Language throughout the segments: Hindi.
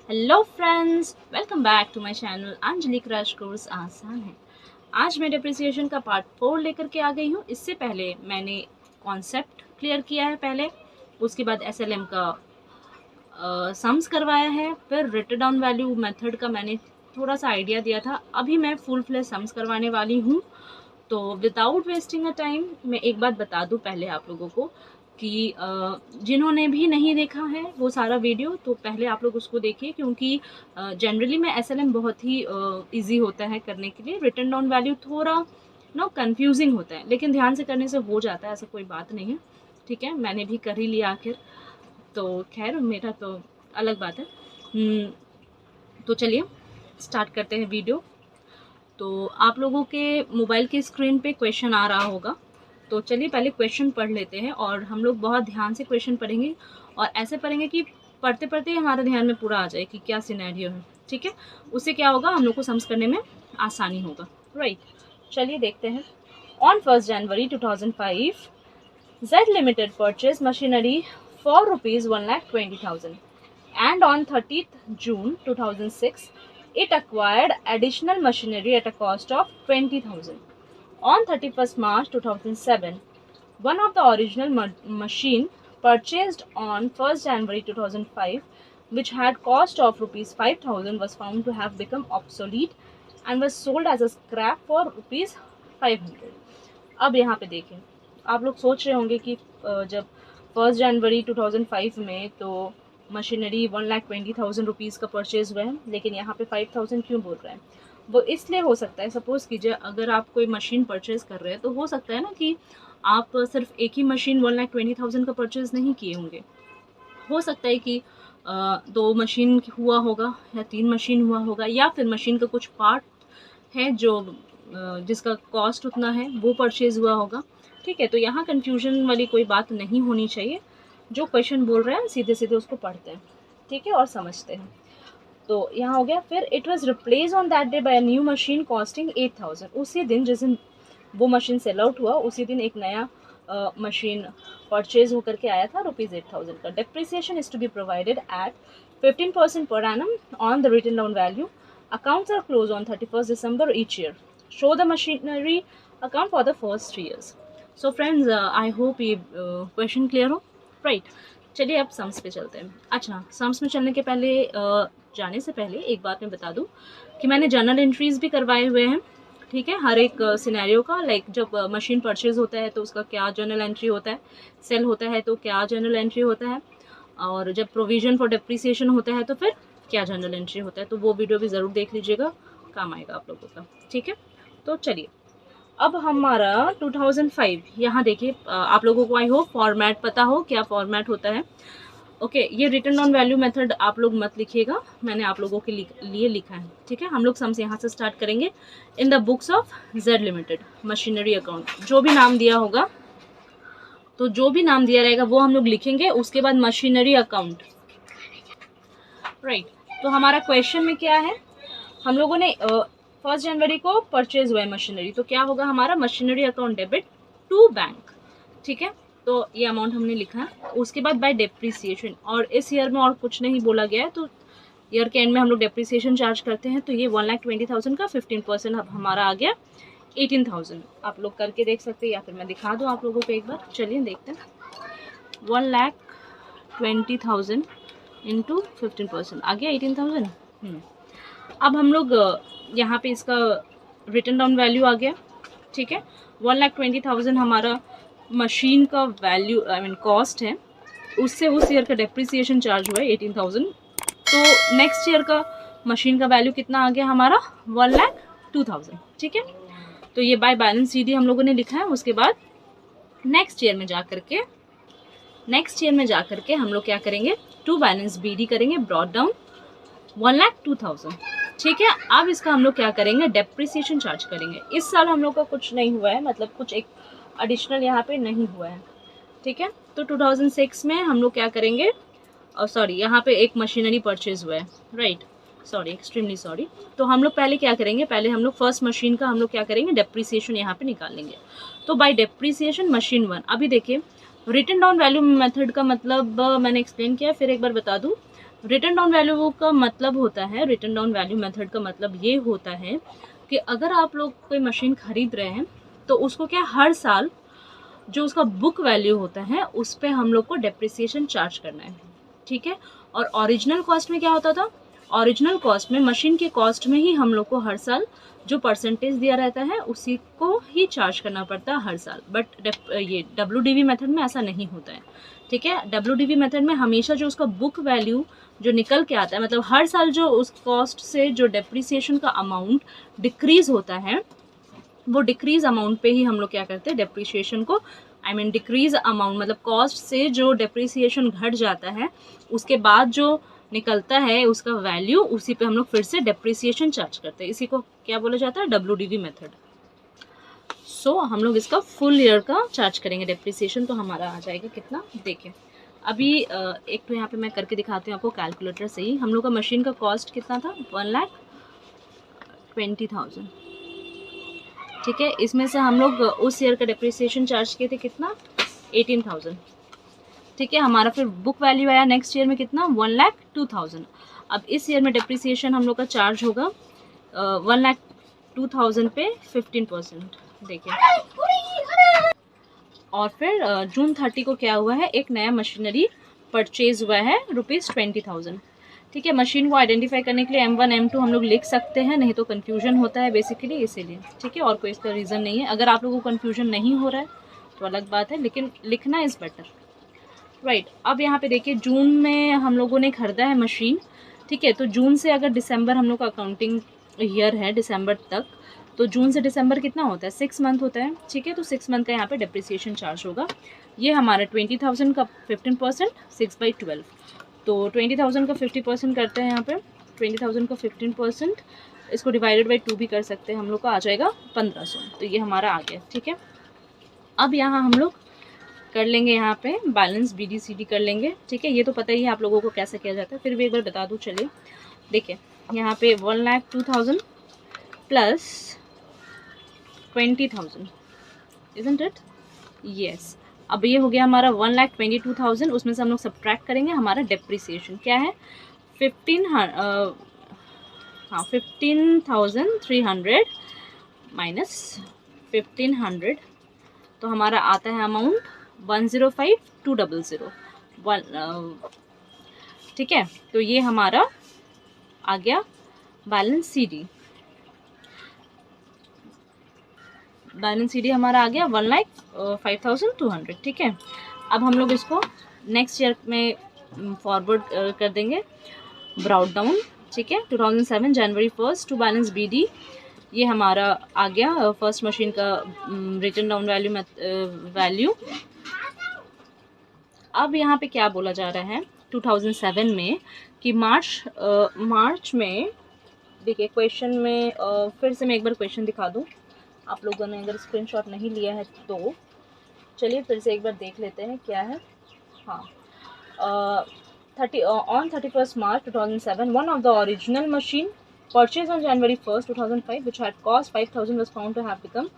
Hello friends, welcome back to my channel Anjali crash course आसान है। आज मैं डिप्रिसिएशन का पार्ट 4 लेकर के आ गई हूँ। इससे पहले मैंने कॉन्सेप्ट क्लियर किया है पहले, उसके बाद एसएलएम का सम्स करवाया है, फिर रिटन डाउन वैल्यू मेथड का मैंने थोड़ा सा आइडिया दिया था। अभी मैं फुल फ्लेज सम्स करवाने वाली हूँ। तो विदाउट वेस्टिंग अ टाइम मैं एक बात बता दूं पहले आप लोगों को कि जिन्होंने भी नहीं देखा है वो सारा वीडियो, तो पहले आप लोग उसको देखिए, क्योंकि जनरली में एसएलएम बहुत ही इजी होता है करने के लिए। रिटन डाउन वैल्यू थोड़ा कंफ्यूजिंग होता है, लेकिन ध्यान से करने से हो जाता है, ऐसा कोई बात नहीं है। ठीक है, मैंने भी कर ही लिया आखिर, तो खैर मेरा तो अलग बात है। तो चलिए स्टार्ट करते हैं वीडियो। तो आप लोगों के मोबाइल की स्क्रीन पे क्वेश्चन आ रहा होगा, तो चलिए पहले क्वेश्चन पढ़ लेते हैं। और हम लोग बहुत ध्यान से क्वेश्चन पढ़ेंगे और ऐसे पढ़ेंगे कि पढ़ते पढ़ते ही हमारे ध्यान में पूरा आ जाए कि क्या सिनेरियो है। ठीक है, उससे क्या होगा, हम लोग को समझ करने में आसानी होगा। राइट, चलिए देखते हैं। On 1 January 2005 Z Limited purchased machinery for rupees 1,20,000, and on 30th June 2006 it acquired additional machinery at a cost of 20,000. On 31st March 2007, one of the original machine purchased on 1st January 2005, which had cost of rupees 5,000, was found to have become obsolete and was sold as a scrap for rupees 500. अब यहाँ पे देखें, आप लोग सोच रहे होंगे कि जब 1 जनवरी 2005 में तो मशीनरी 1,20,000 रुपीज़ का परचेज़ हुआ है, लेकिन यहाँ पे 5,000 क्यों बोल रहे हैं। वो इसलिए हो सकता है, सपोज़ कीजिए अगर आप कोई मशीन परचेज़ कर रहे हैं तो हो सकता है ना कि आप सिर्फ एक ही मशीन 1,20,000 का परचेज़ नहीं किए होंगे। हो सकता है कि 2 मशीन हुआ होगा या 3 मशीन हुआ होगा, या फिर मशीन का कुछ पार्ट है जो जिसका कॉस्ट उतना है वो परचेज़ हुआ होगा। ठीक है, तो यहाँ कन्फ्यूजन वाली कोई बात नहीं होनी चाहिए। जो क्वेश्चन बोल रहे हैं सीधे सीधे उसको पढ़ते हैं, ठीक है, और समझते हैं। तो यहाँ हो गया। फिर it was replace on that day by a new machine costing 8,000। उसी दिन जिस दिन वो मशीन सेल आउट हुआ उसी दिन एक नया मशीन परचेज होकर के आया था रुपीज़ 8,000 का। Depreciation is to be provided at 15% per annum on the written down value. Accounts are closed on 31st December each year. Show the machinery account for the first 3 years. So friends, I hope ये क्वेश्चन क्लियर हो। राइट, चलिए अब सम्स पे चलते हैं। अच्छा, सम्स में चलने के पहले जाने से पहले एक बात मैं बता दूं कि मैंने जर्नल एंट्रीज भी करवाए हुए हैं। ठीक है, हर एक सिनेरियो का, लाइक जब मशीन परचेज होता है तो उसका क्या जर्नल एंट्री होता है, सेल होता है तो क्या जर्नल एंट्री होता है, और जब प्रोविजन फॉर डिप्रिसिएशन होता है तो फिर क्या जर्नल एंट्री होता है। तो वो वीडियो भी ज़रूर देख लीजिएगा, काम आएगा आप लोगों का। ठीक है, तो चलिए अब हमारा 2005 यहाँ देखिए। आप लोगों को आई होप फॉर्मेट पता हो क्या फॉर्मेट होता है। ओके, ये रिटर्न ऑन वैल्यू मेथड आप लोग मत लिखिएगा, मैंने आप लोगों के लिए लिखा है। ठीक है, हम लोग सम्स यहाँ से स्टार्ट करेंगे। In the books of Z limited machinery account, जो भी नाम दिया होगा, तो जो भी नाम दिया रहेगा वो हम लोग लिखेंगे। उसके बाद मशीनरी अकाउंट। राइट, तो हमारा क्वेश्चन में क्या है, हम लोगों ने 1 जनवरी को परचेज हुआ है मशीनरी, तो क्या होगा हमारा machinery account debit to bank. ठीक है, तो ये अमाउंट हमने लिखा है। उसके बाद बाय डेप्रिसिएशन, और इस ईयर में और कुछ नहीं बोला गया है, तो ईयर के एंड में हम लोग डेप्रिसिएशन चार्ज करते हैं। तो ये 1,20,000 का 15% अब हमारा आ गया 18,000। आप लोग करके देख सकते हैं या फिर मैं दिखा दूँ आप लोगों को एक बार। चलिए देखते हैं। 1,20,000 इंटू 15% आ गया 18,000। अब हम लोग यहाँ पे इसका रिटन डाउन वैल्यू आ गया। ठीक है, 1,20,000 हमारा मशीन का वैल्यू आई मीन कॉस्ट है, उससे उस ईयर का डेप्रिसिएशन चार्ज हुआ है 18,000। तो नेक्स्ट ईयर का मशीन का वैल्यू कितना आ गया हमारा 1,02,000। ठीक है, तो ये बाय बैलेंस सीडी हम लोगों ने लिखा है। उसके बाद नेक्स्ट ईयर में जा करके हम लोग क्या करेंगे, टू बैलेंस बीडी करेंगे, ब्रॉड डाउन 1,02,000। ठीक है, अब इसका हम लोग क्या करेंगे, डेप्रिसिएशन चार्ज करेंगे। इस साल हम लोग का कुछ नहीं हुआ है, मतलब कुछ एक एडिशनल यहाँ पे नहीं हुआ है। ठीक है, तो 2006 में हम लोग क्या करेंगे, सॉरी यहाँ पे एक मशीनरी परचेज हुआ है। Right, sorry, extremely sorry. तो हम लोग पहले क्या करेंगे, पहले हम लोग फर्स्ट मशीन का हम लोग क्या करेंगे, डेप्रिसिएशन यहाँ पे निकाल लेंगे। तो बाय डेप्रिसिएशन मशीन 1। अभी देखिए, रिटन डाउन वैल्यू मेथड का मतलब मैंने एक्सप्लेन किया, फिर एक बार बता दूँ रिटन डाउन वैल्यू का मतलब होता है, रिटन डाउन वैल्यू मेथड का मतलब ये होता है कि अगर आप लोग कोई मशीन खरीद रहे हैं तो उसको क्या हर साल जो उसका बुक वैल्यू होता है उस पर हम लोग को डेप्रिसिएशन चार्ज करना है, ठीक है। और ओरिजिनल कॉस्ट में क्या होता था, ओरिजिनल कॉस्ट में मशीन के कॉस्ट में ही हम लोग को हर साल जो परसेंटेज दिया रहता है उसी को ही चार्ज करना पड़ता है हर साल। बट ये WDV मेथड में ऐसा नहीं होता है, ठीक है। WDV मेथड में हमेशा जो उसका बुक वैल्यू जो निकल के आता है, मतलब हर साल जो उस कॉस्ट से जो डेप्रिसिएशन का अमाउंट डिक्रीज होता है, वो डिक्रीज अमाउंट पे ही हम लोग क्या करते हैं, डेप्रिसिएशन को डिक्रीज अमाउंट मतलब कॉस्ट से जो डेप्रिसिएशन घट जाता है उसके बाद जो निकलता है उसका वैल्यू, उसी पे हम लोग फिर से डेप्रिसिएशन चार्ज करते हैं। इसी को क्या बोला जाता है, WDV मेथड। सो हम लोग इसका फुल ईयर का चार्ज करेंगे डेप्रिसिएशन, तो हमारा आ जाएगा कितना, देखिए अभी एक तो यहाँ पे मैं करके दिखाती हूँ आपको कैलकुलेटर से ही। हम लोग का मशीन का कॉस्ट कितना था, 1,20,000, ठीक है। इसमें से हम लोग उस ईयर का डेप्रिसिएशन चार्ज किए थे कितना, 18,000, ठीक है। हमारा फिर बुक वैल्यू आया नेक्स्ट ईयर में कितना, 1,02,000। अब इस ईयर में डेप्रिसिएशन हम लोग का चार्ज होगा 1,02,000 पे 15%, देखिए। और फिर जून 30 को क्या हुआ है, एक नया मशीनरी परचेज हुआ है ₹20,000, ठीक है। मशीन को आइडेंटिफाई करने के लिए M1 M2 हम लोग लिख सकते हैं, नहीं तो कन्फ्यूजन होता है बेसिकली, इसीलिए, ठीक है। और कोई इसका रीज़न नहीं है। अगर आप लोगों को कन्फ्यूजन नहीं हो रहा है तो अलग बात है, लेकिन लिखना इज़ बेटर, राइट। अब यहाँ पे देखिए जून में हम लोगों ने खरीदा है मशीन, ठीक है। तो जून से अगर दिसंबर हम लोग का अकाउंटिंग ईयर है दिसंबर तक, तो जून से दिसंबर कितना होता है, 6 मंथ होता है, ठीक है। तो 6 मंथ का यहाँ पे डेप्रिसिएशन चार्ज होगा। ये हमारा 20,000 का 15%, 6/12, तो 20,000 का 50% करते हैं यहाँ पे, 20,000 का 15%, इसको डिवाइडेड बाई 2 भी कर सकते हैं, हम लोग का आ जाएगा 1,500। तो ये हमारा आ गया, ठीक है। अब यहाँ हम लोग कर लेंगे यहाँ पे बैलेंस BD/CD कर लेंगे, ठीक है। ये तो पता ही है आप लोगों को कैसे किया जाता है, फिर भी एक बार बता दूँ, चलिए देखिए। यहाँ पे 1,02,000 प्लस 20,000, इज़न्ट इट, यस। अब ये हो गया हमारा 1,22,000, उसमें से हम लोग सब्ट्रैक्ट करेंगे हमारा डेप्रिसिएशन क्या है, 15,300 माइनस 1,500, तो हमारा आता है अमाउंट 105,200, ठीक है। तो ये हमारा आ गया बैलेंस CD, बैलेंस CD हमारा आ गया 1,05,200, ठीक है। अब हम लोग इसको नेक्स्ट ईयर में फॉरवर्ड कर देंगे, ब्राउट डाउन, ठीक है। 2007 जनवरी 1 टू बैलेंस BD, ये हमारा आ गया फर्स्ट मशीन का रिटन डाउन वैल्यू। अब यहाँ पे क्या बोला जा रहा है 2007 में कि मार्च में, देखिए क्वेश्चन में फिर से मैं एक बार क्वेश्चन दिखा दूँ, आप लोगों ने अगर स्क्रीनशॉट नहीं लिया है तो चलिए फिर से एक बार देख लेते हैं क्या है। हाँ, on 31st March 2007, one of the original machine purchased on January 1st, 2005, which had cost 5,000, was found to have become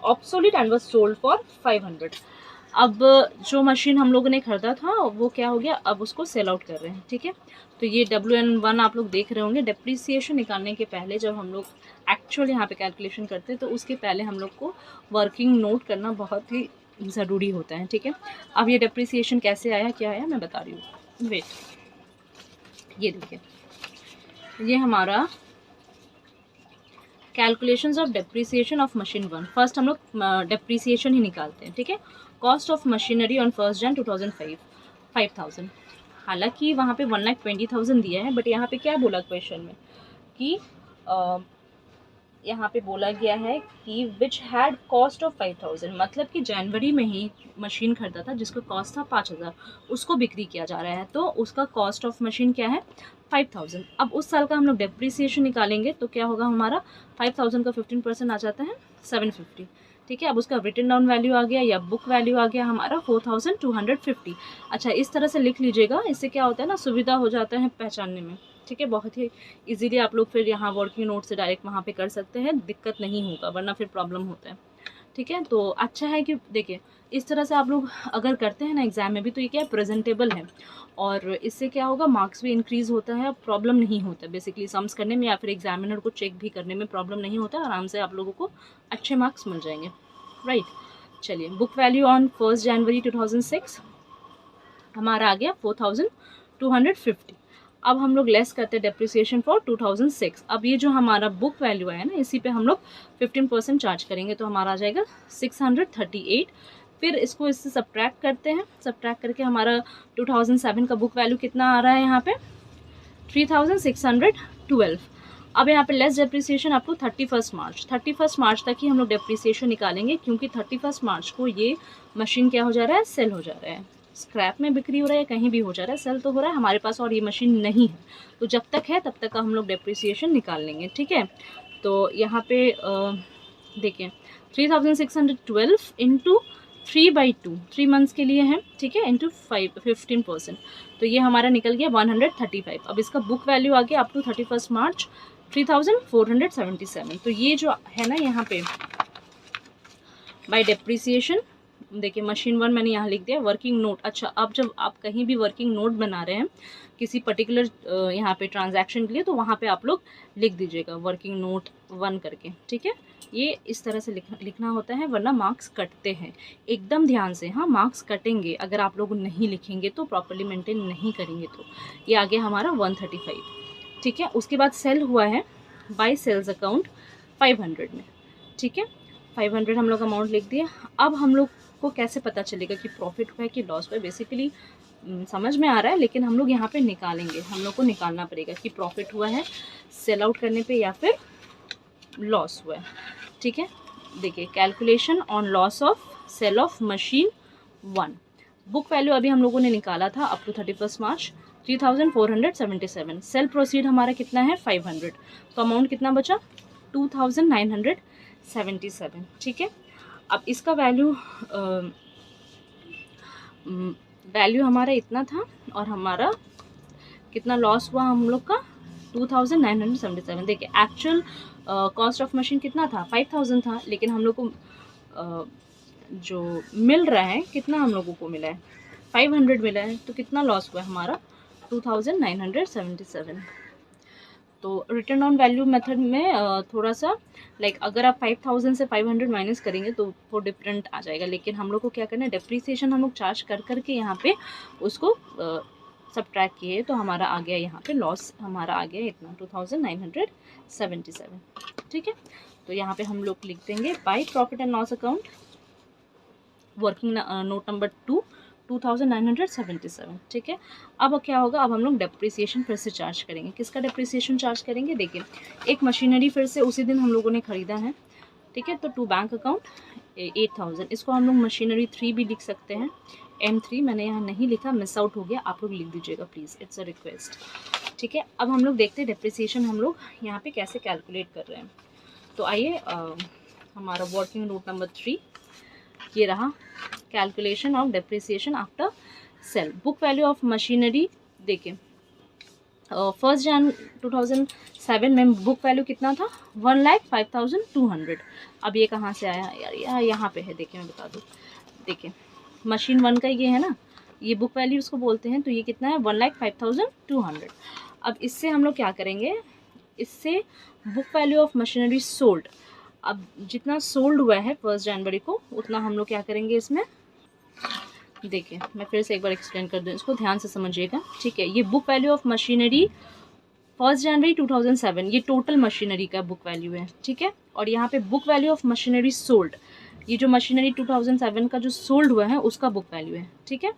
obsolete and was sold for 500. अब जो मशीन हम लोगों ने खरीदा था वो क्या हो गया, अब उसको सेल आउट कर रहे हैं, ठीक है। तो ये WN1 आप लोग देख रहे होंगे। डेप्रिसिएशन निकालने के पहले जब हम लोग एक्चुअल यहाँ पे कैलकुलेशन करते हैं तो उसके पहले हम लोग को वर्किंग नोट करना बहुत ही ज़रूरी होता है, ठीक है। अब ये डेप्रिसिएशन कैसे आया, क्या आया, मैं बता रही हूँ, वेट। ये देखिए, ये हमारा calculations of depreciation of machine 1। First हम लोग डेप्रिसिएशन ही निकालते हैं, ठीक है। Cost of machinery on 1 Jan 2005, 5,000। हालांकि वहाँ पे 1,20,000 दिया है, बट यहाँ पे क्या बोला क्वेश्चन में कि यहाँ पे बोला गया है कि विच हैड कॉस्ट ऑफ 5,000, मतलब कि जनवरी में ही मशीन खरीदा था जिसका कॉस्ट था 5,000, उसको बिक्री किया जा रहा है, तो उसका कॉस्ट ऑफ मशीन क्या है, 5,000। अब उस साल का हम लोग डेप्रिसिएशन निकालेंगे तो क्या होगा, हमारा 5,000 का 15% आ जाता है 750, ठीक है। अब उसका रिटन डाउन वैल्यू आ गया या बुक वैल्यू आ गया हमारा 4,250। अच्छा, इस तरह से लिख लीजिएगा, इससे क्या होता है ना, सुविधा हो जाता है पहचानने में, ठीक है। बहुत ही इजीली आप लोग फिर यहाँ वर्किंग नोट से डायरेक्ट वहाँ पे कर सकते हैं, दिक्कत नहीं होगा, वरना फिर प्रॉब्लम होता है, ठीक है। तो अच्छा है कि देखिए इस तरह से आप लोग अगर करते हैं ना एग्ज़ाम में भी, तो ये क्या है, प्रेजेंटेबल है, और इससे क्या होगा, मार्क्स भी इंक्रीज़ होता है, प्रॉब्लम नहीं होता बेसिकली सम्स करने में या फिर एग्जामिनर को चेक भी करने में प्रॉब्लम नहीं होता, आराम से आप लोगों को अच्छे मार्क्स मिल जाएंगे, राइट। चलिए, बुक वैल्यू ऑन 1 जनवरी 2006 हमारा आ गया 4250। अब हम लोग लेस करते हैं डेप्रिसिएशन फॉर 2006। अब ये जो हमारा बुक वैल्यू है ना, इसी पे हम लोग 15% चार्ज करेंगे, तो हमारा आ जाएगा 638। फिर इसको इससे सब्ट्रैक्ट करते हैं, सब्ट्रैक्ट करके हमारा 2007 का बुक वैल्यू कितना आ रहा है यहाँ पे 3612। अब यहाँ पे लेस डेप्रिसिएशन अप टू 31 मार्च तक ही हम लोग डेप्रिसिएशन निकालेंगे, क्योंकि 31 मार्च को ये मशीन क्या हो जा रहा है, सेल हो जा रहा है, स्क्रैप में बिक्री हो रहा है, कहीं भी हो जा रहा है, सेल तो हो रहा है हमारे पास, और ये मशीन नहीं है, तो जब तक है तब तक का हम लोग डेप्रिसिएशन निकाल लेंगे, ठीक है। तो यहाँ पे देखिए 3612 इंटू 3/2 3 मंथ्स के लिए है, ठीक है, इंटू 15%, तो ये हमारा निकल गया 135। अब इसका बुक वैल्यू आ गया अप टू 31 मार्च 3477। तो ये जो है ना यहाँ पे बाय डेप्रिसिएशन, देखिए मशीन 1 मैंने यहाँ लिख दिया, वर्किंग नोट। अच्छा, अब जब आप कहीं भी वर्किंग नोट बना रहे हैं किसी पर्टिकुलर यहाँ पे ट्रांजैक्शन के लिए, तो वहाँ पे आप लोग लिख दीजिएगा वर्किंग नोट 1 करके, ठीक है। ये इस तरह से लिखना होता है, वरना मार्क्स कटते हैं, एकदम ध्यान से, हाँ मार्क्स कटेंगे अगर आप लोग नहीं लिखेंगे तो, प्रॉपर्ली मेंटेन नहीं करेंगे तो। ये आ गया हमारा 135, ठीक है। उसके बाद सेल हुआ है बाय सेल्स अकाउंट 500 में, ठीक है, 500 हम लोग अमाउंट लिख दिया। अब हम लोग को कैसे पता चलेगा कि प्रॉफिट हुआ है कि लॉस हुआ है, बेसिकली समझ में आ रहा है, लेकिन हम लोग यहाँ पे निकालेंगे, हम लोग को निकालना पड़ेगा कि प्रॉफिट हुआ है सेल आउट करने पे या फिर लॉस हुआ है, ठीक है। देखिए, calculation on loss of sale of machine 1। Book value अभी हम लोगों ने निकाला था up to 31 March 3477। Sale proceed हमारा कितना है 500, तो अमाउंट कितना बचा 2977, ठीक है। अब इसका वैल्यू हमारा इतना था, और हमारा कितना लॉस हुआ हम लोग का 2977। देखिए, एक्चुअल कॉस्ट ऑफ मशीन कितना था 5000 था, लेकिन हम लोग को जो मिल रहा है कितना हम लोगों को मिला है 500 मिला है, तो कितना लॉस हुआ हमारा 2977। तो रिटर्न ऑन वैल्यू मेथड में थोड़ा सा अगर आप 5000 से 500 माइनस करेंगे तो वो डिफरेंट आ जाएगा, लेकिन हम लोग को क्या करना है, डेप्रीसिएशन हम लोग चार्ज कर के यहाँ पे उसको सब्ट्रैक्ट किए, तो हमारा आ गया यहाँ पे लॉस हमारा आ गया इतना 2977, ठीक है। तो यहाँ पे हम लोग लिख देंगे by profit and loss account working note number 2 2977, ठीक है। अब क्या होगा, अब हम लोग डेप्रिसिएशन फिर से चार्ज करेंगे। किसका डेप्रिसिएशन चार्ज करेंगे, देखिए एक मशीनरी फिर से उसी दिन हम लोगों ने ख़रीदा है, ठीक है, तो टू बैंक अकाउंट 8000, इसको हम लोग मशीनरी 3 भी लिख सकते हैं, M3 मैंने यहाँ नहीं लिखा, मिस आउट हो गया, आप लोग लिख दीजिएगा प्लीज़, इट्स अ रिक्वेस्ट, ठीक है। अब हम लोग देखते हैं डेप्रिसिएशन हम लोग यहाँ पे कैसे कैलकुलेट कर रहे हैं। तो आइए हमारा वर्किंग नोट नंबर 3 ये रहा, calculation of depreciation after sale. Book value of machinery, देखिए 1 जनवरी 2007 में बुक वैल्यू कितना था 1,05,200। अब ये कहाँ से आया यार, यहाँ पे है, देखिए मैं बता दूँ, देखिए मशीन 1 का ये है ना, ये बुक वैल्यू उसको बोलते हैं, तो ये कितना है 1,05,200। अब इससे हम लोग क्या करेंगे, इससे book value of machinery sold, अब जितना सोल्ड हुआ है 1 जनवरी को उतना हम लोग क्या करेंगे इसमें, देखिए मैं फिर से एक बार एक्सप्लेन कर दूँ, इसको ध्यान से समझिएगा, ठीक है। ये बुक वैल्यू ऑफ मशीनरी 1 जनवरी 2007 ये टोटल मशीनरी का बुक वैल्यू है, ठीक है। और यहाँ पे book value of machinery sold, ये जो मशीनरी 2007 का जो सोल्ड हुआ है उसका बुक वैल्यू है, ठीक है।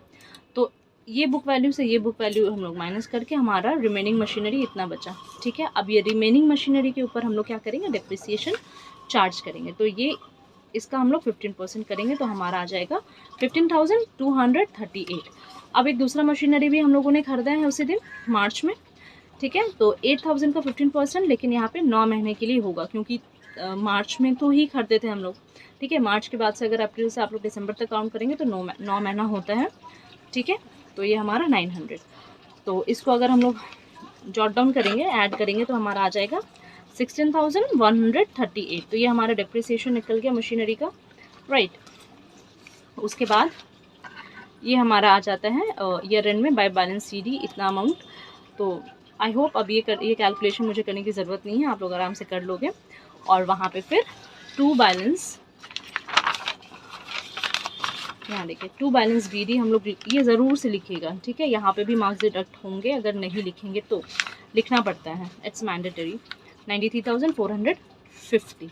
तो ये बुक वैल्यू से ये बुक वैल्यू हम लोग माइनस करके हमारा रिमेनिंग मशीनरी इतना बचा, ठीक है। अब ये रिमेनिंग मशीनरी के ऊपर हम लोग क्या करेंगे, डेप्रिसिएशन चार्ज करेंगे, तो ये इसका हम लोग 15% करेंगे, तो हमारा आ जाएगा 15,238। अब एक दूसरा मशीनरी भी हम लोगों ने खरीदा है उसी दिन मार्च में, ठीक है, तो 8,000 का 15%, लेकिन यहाँ पे 9 महीने के लिए होगा, क्योंकि मार्च में तो ही खरीदे थे हम लोग, ठीक है। मार्च के बाद से अगर अप्रैल से आप लोग दिसंबर तक काउंट करेंगे तो 9 महीना होता है, ठीक है। तो ये हमारा 900, तो इसको अगर हम लोग जॉट डाउन करेंगे, ऐड करेंगे, तो हमारा आ जाएगा 16,138। तो ये हमारा डेप्रिसिएशन निकल गया मशीनरी का। राइट। उसके बाद ये हमारा आ जाता है ईयर एंड में बाय बैलेंस CD इतना अमाउंट। तो आई होप अब ये कैलकुलेशन मुझे करने की ज़रूरत नहीं है, आप लोग आराम से कर लोगे। और वहाँ पे फिर टू बैलेंस, यहाँ देखिए टू बैलेंस BD हम लोग ये ज़रूर से लिखिएगा, ठीक है। यहाँ पे भी मार्क्स डिडक्ट होंगे, अगर नहीं लिखेंगे तो लिखना पड़ता है, इट्स मैंडेटरी। 93,450।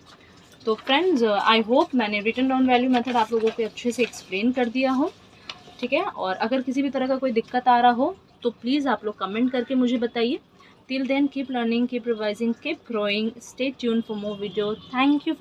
तो फ्रेंड्स आई होप मैंने रिटन डाउन वैल्यू मेथड आप लोगों को अच्छे से एक्सप्लेन कर दिया हो, ठीक है। और अगर किसी भी तरह का कोई दिक्कत आ रहा हो तो प्लीज़ आप लोग कमेंट करके मुझे बताइए। Till then keep learning, keep revising, keep growing, stay tune for more video. Thank you for